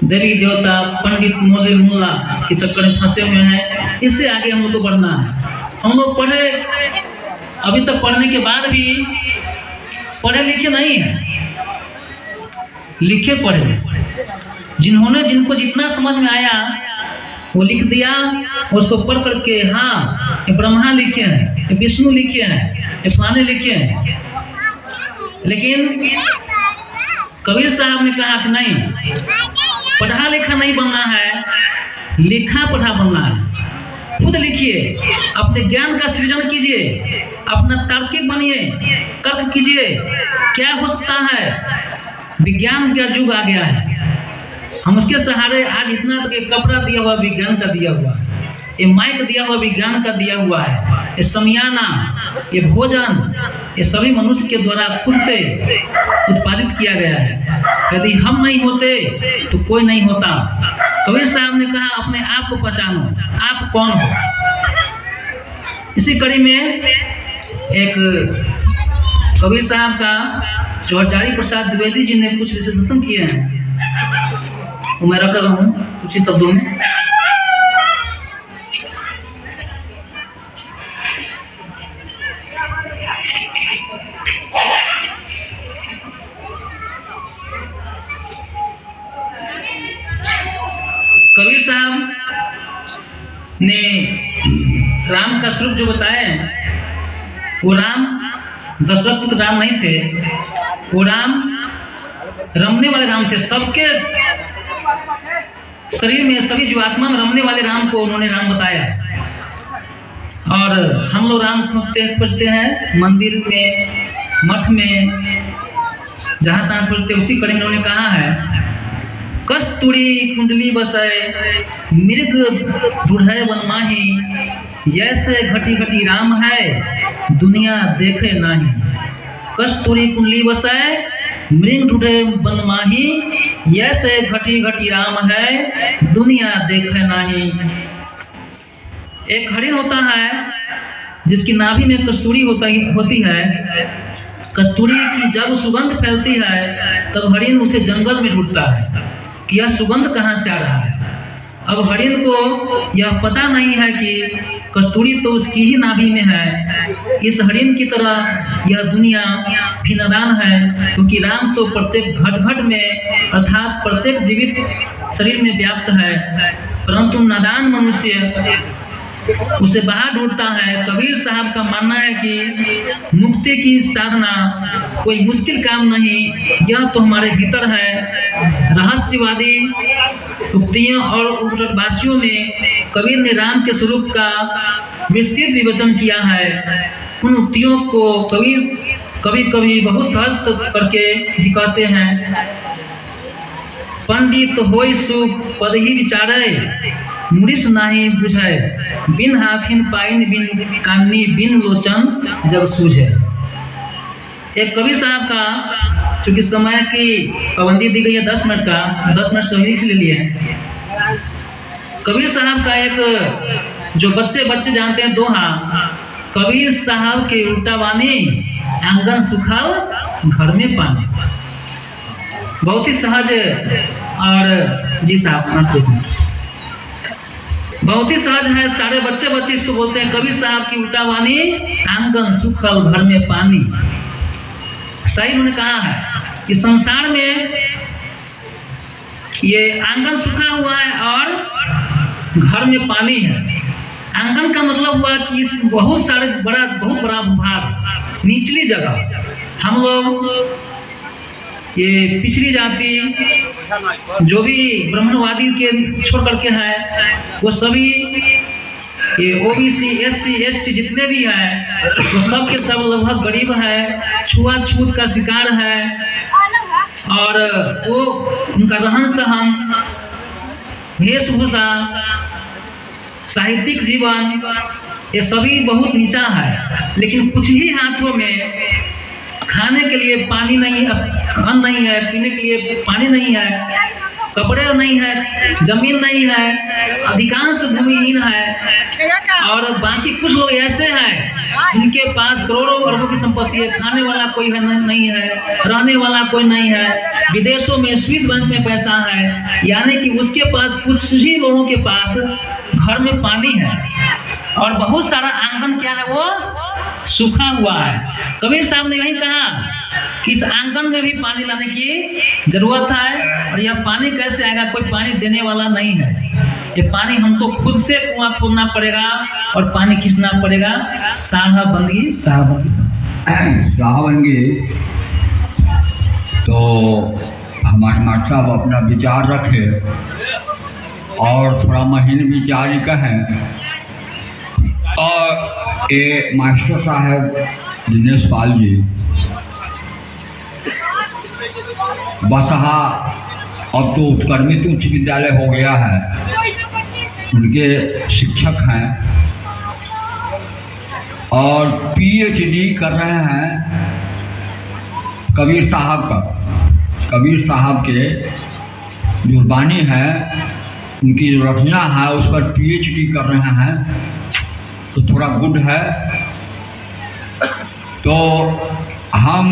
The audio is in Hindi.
देवी देवता पंडित मोदी मुल्ला के चक्कर में फंसे हुए हैं। इससे आगे हम लोग को बढ़ना है। हम लोग पढ़े, अभी तक पढ़ने के बाद भी पढ़े लिखे नहीं है, लिखे पढ़े। जिनको जितना समझ में आया वो लिख दिया, उसको पढ़ करके हाँ ये ब्रह्मा लिखे हैं, ये विष्णु लिखे हैं, ये फलाने लिखे हैं। लेकिन कबीर साहब ने कहा कि नहीं, पढ़ा लिखा नहीं बनना है, लिखा पढ़ा बनना है। खुद लिखिए, अपने ज्ञान का सृजन कीजिए, अपना तार्किक बनिए, तर्क कीजिए। क्या हो सकता है, विज्ञान का युग आ गया है, हम उसके सहारे आज इतना तक ये कपड़ा दिया हुआ विज्ञान का दिया हुआ है, ये माइक दिया हुआ विज्ञान का दिया हुआ है, ये समियाना, ये भोजन, ये सभी मनुष्य के द्वारा खुद से उत्पादित किया गया है। यदि हम नहीं होते तो कोई नहीं होता। कबीर साहब ने कहा अपने आप को पहचानो, आप कौन हो। इसी कड़ी में एक कबीर साहब का चौधरी प्रसाद द्विवेदी जी ने कुछ विश्लेषण किए हैं, वो मैं रख रहा हूँ कुछ ही शब्दों में। कबीर साहब ने राम का स्वरूप जो बताया है, वो राम दशरथ पुत्र राम नहीं थे, वो राम रमने वाले राम थे। सबके शरीर में, सभी जीवात्मा में रमने वाले राम को उन्होंने राम बताया। और हम लोग राम पूजते हैं मंदिर में, मठ में, जहाँ तहाँ पूजते, उसी कड़ी में उन्होंने कहा है, कस्तूरी कुंडली बसाए मृग दूढ़े बनमाही, जैसे घटी घटी राम है दुनिया देखे नहीं। कस्तूरी कुंडली बसाए मृग दूढ़े बनमाही, जैसे घटी घटी राम है दुनिया देखे नहीं। एक हरिण होता है जिसकी नाभि में कस्तूरी होती है। कस्तूरी की जब सुगंध फैलती है तब हरिण उसे जंगल में ढूंढता है कि यह सुगंध कहाँ से आ रहा है। अब हरिण को यह पता नहीं है कि कस्तूरी तो उसकी ही नाभि में है। इस हरिण की तरह यह दुनिया भी नादान है, क्योंकि राम तो प्रत्येक घट घट में अर्थात प्रत्येक जीवित शरीर में व्याप्त है, परंतु नादान मनुष्य उसे बाहर ढूंढता है। कबीर साहब का मानना है कि मुक्ति की साधना कोई मुश्किल काम नहीं, यह तो हमारे भीतर है। रहस्यवादी उक्तियों और उपनिषदवासियों में कबीर ने राम के स्वरूप का विस्तृत विवेचन किया है। उन उक्तियों को कबीर कभी कभी बहुत सहज करके दिखाते हैं। पंडित होई सुख पद ही विचारे, मुरिस नाही बुझे, बिन हाथिन पाइन बिन कामनी बिन लोचन जग सूझे। एक कबीर साहब का, चूंकि समय की पाबंदी दी गई है 10 मिनट का, 10 मिनट सही ले लिए। कबीर साहब का एक जो बच्चे जानते हैं दोहा, कबीर साहब के उल्टा वाणी आंगन सुखाओ घर में पानी। बहुत ही सहज और जी साहब बहुत ही सहज है। सारे बच्चे इसको बोलते हैं कबीर साहब की उल्टा वाणी आंगन सुखल घर में पानी। सही उन्होंने कहा है कि संसार में ये आंगन सूखा हुआ है और घर में पानी है। आंगन का मतलब हुआ कि इस बहुत बड़ा भूभाग, निचली जगह, हम लोग ये पिछड़ी जाति जो भी ब्राह्मणवादी के छोड़ करके है, वो सभी ये ओबीसी, एससी, एसटी जितने भी हैं वो सब के सब लगभग गरीब है, छुआछूत का शिकार है। और वो उनका रहन सहन, वेशभूषा, साहित्यिक जीवन, ये सभी बहुत नीचा है। लेकिन कुछ ही हाथों में खाने के लिए पानी नहीं है, अन्न नहीं है, पीने के लिए पानी नहीं है। कपड़े नहीं है, जमीन नहीं है, अधिकांश भूमिहीन है। और बाकी कुछ लोग ऐसे हैं जिनके पास करोड़ों अरबों की संपत्ति है, खाने वाला कोई है नहीं है, रहने वाला कोई नहीं है, विदेशों में स्विस बैंक में पैसा है, यानी कि उसके पास कुछ ही लोगों के पास घर में पानी है और बहुत सारा आंगन क्या है वो सूखा हुआ है। कबीर साहब ने यही कहा कि इस आंगन में भी पानी लाने की जरूरत है और यह पानी कैसे आएगा, कोई पानी देने वाला नहीं है। ये पानी हमको खुद से कुआं खोदना पड़ेगा और पानी खींचना पड़ेगा। साहबंदी तो हमारे मास्टर साहब अपना विचार रखे और थोड़ा महीन विचार ही कहें। और ये मास्टर साहब दिनेश पाल जी बसहा अब तो उत्क्रमित उच्च विद्यालय हो गया है, उनके शिक्षक हैं और पीएचडी कर रहे हैं कबीर साहब के जो वाणी है उनकी जो रचना है उस पर पीएचडी कर रहे हैं, तो थोड़ा गुड है। तो हम